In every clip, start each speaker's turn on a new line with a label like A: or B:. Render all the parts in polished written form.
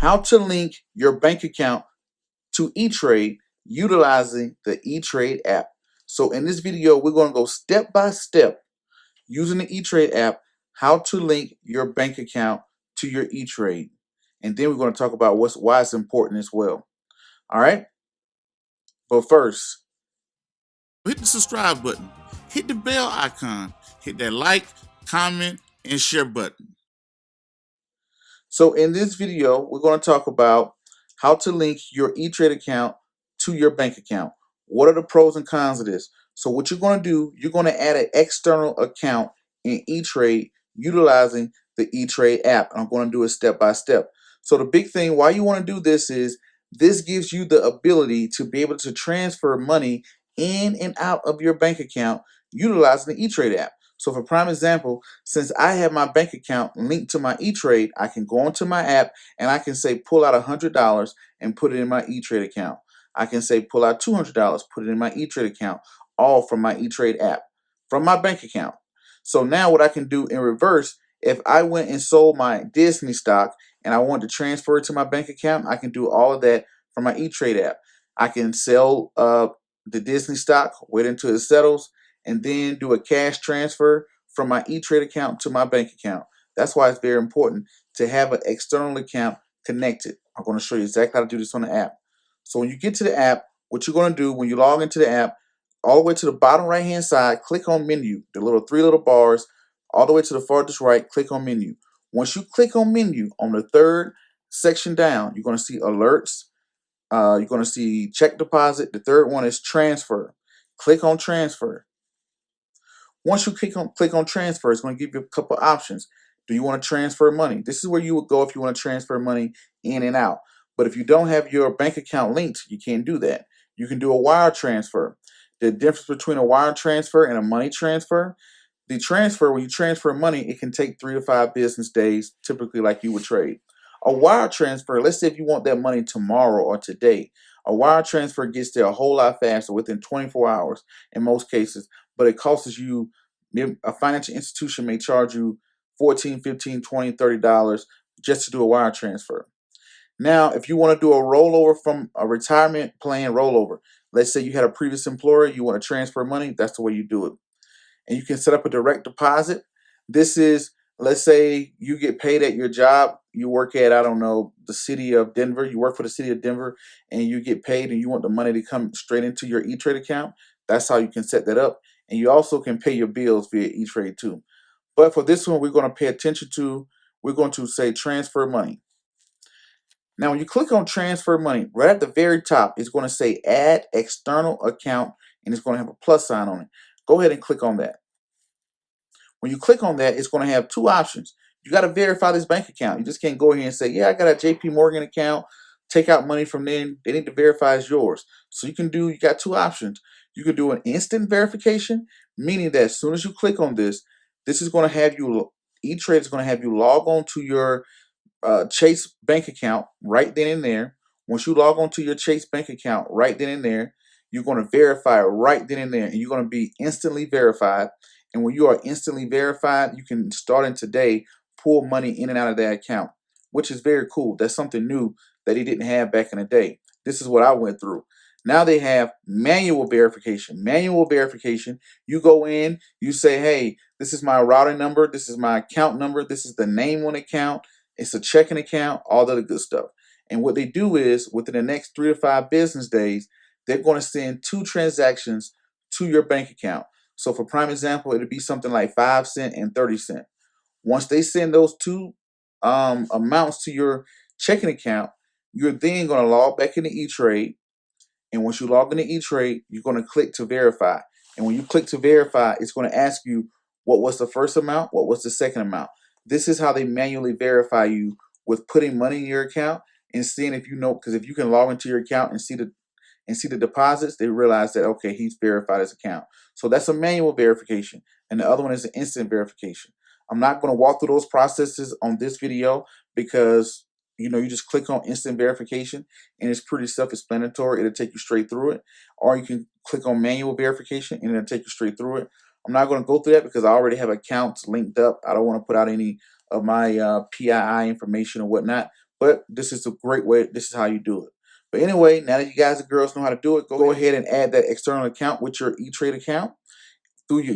A: how to link your bank account to Etrade utilizing the Etrade app. So in this video, we're going to go step by step using the Etrade app, how to link your bank account to your Etrade. And then we're going to talk about why it's important as well. All right? But first,
B: hit the subscribe button, hit the bell icon, hit that like, comment, and share button.
A: so in this video, we're going to talk about how to link your Etrade account to your bank account. What are the pros and cons of this? So what you're going to do, you're going to add an external account in Etrade utilizing the Etrade app. I'm going to do it step by step. So the big thing why you want to do this is this gives you the ability to be able to transfer money in and out of your bank account utilizing the Etrade app. So for prime example, since I have my bank account linked to my Etrade, I can go onto my app and I can say pull out $100 and put it in my Etrade account. I can say pull out $200, put it in my Etrade account, all from my Etrade app, from my bank account. So now what I can do in reverse, if I went and sold my Disney stock and I want to transfer it to my bank account, I can do all of that from my Etrade app. I can sell the Disney stock, wait until it settles, and then do a cash transfer from my Etrade account to my bank account. That's why it's very important to have an external account connected. I'm going to show you exactly how to do this on the app. So when you get to the app, what you're going to do when you log into the app, all the way to the bottom right hand side, click on menu, the three little bars, all the way to the farthest right, click on menu. Once you click on menu on the third section down, you're going to see alerts. You're going to see check deposit. The third one is transfer. Click on transfer. Once you click on transfer, it's going to give you a couple options. Do you want to transfer money? This is where you would go if you want to transfer money in and out. But if you don't have your bank account linked, you can't do that. You can do a wire transfer. The difference between a wire transfer and a money transfer, the transfer, when you transfer money, it can take 3 to 5 business days, typically like you would trade. A wire transfer, let's say if you want that money tomorrow or today, a wire transfer gets there a whole lot faster within 24 hours in most cases, but it costs you, a financial institution may charge you $14, $15, $20, $30 just to do a wire transfer. Now, if you want to do a rollover from a retirement plan rollover, let's say you had a previous employer, you want to transfer money, that's the way you do it. And you can set up a direct deposit. This is, let's say you get paid at your job, you work at, I don't know, the city of Denver, you work for the city of Denver, and you get paid and you want the money to come straight into your E-Trade account. That's how you can set that up. And you also can pay your bills via E-Trade too. But for this one, we're going to pay attention to, we're going to say transfer money. Now, when you click on transfer money, right at the very top, it's going to say add external account, and it's going to have a plus sign on it. Go ahead and click on that. When you click on that, it's going to have two options. You got to verify this bank account. You just can't go here and say, yeah, I got a JP Morgan account, take out money from them. They need to verify it's yours. So you got two options. You can do an instant verification, meaning that as soon as you click on this, this is going to have you, E-Trade is going to have you log on to your Chase bank account right then and there. Once you log on to your Chase bank account right then and there, you're going to verify it right then and there, and you're going to be instantly verified. And when you are instantly verified, you can starting today pull money in and out of that account, which is very cool. That's something new that he didn't have back in the day. This is what I went through. Now they have manual verification. Manual verification, you go in, you say, hey, this is my routing number, this is my account number, this is the name on the account, it's a checking account, all the good stuff. And what they do is within the next 3 to 5 business days, they're going to send 2 transactions to your bank account. So for prime example, it'd be something like 5 cents and 30 cents. Once they send those two amounts to your checking account, you're then going to log back into E-Trade. And once you log into E-Trade, you're going to click to verify. And when you click to verify, it's going to ask you what was the first amount, what was the second amount. This is how they manually verify you with putting money in your account and seeing if you know, because if you can log into your account and see the deposits, they realize that, okay, he's verified his account. So that's a manual verification. And the other one is an instant verification. I'm not going to walk through those processes on this video because, you just click on instant verification and it's pretty self-explanatory. It'll take you straight through it. Or you can click on manual verification and it'll take you straight through it. I'm not going to go through that because I already have accounts linked up. I don't want to put out any of my PII information or whatnot. but this is a great way. This is how you do it. But anyway, now that you guys and girls know how to do it, go ahead and add that external account with your E-Trade account through your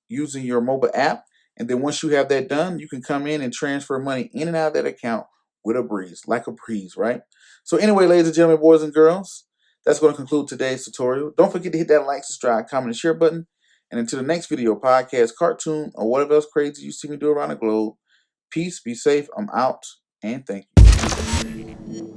A: using your mobile app. And then once you have that done, you can come in and transfer money in and out of that account with a breeze, like a breeze, right? So anyway, ladies and gentlemen, boys and girls, that's going to conclude today's tutorial. Don't forget to hit that like, subscribe, comment, and share button. And until the next video, podcast, cartoon, or whatever else crazy you see me do around the globe, peace, be safe, I'm out, and thank you.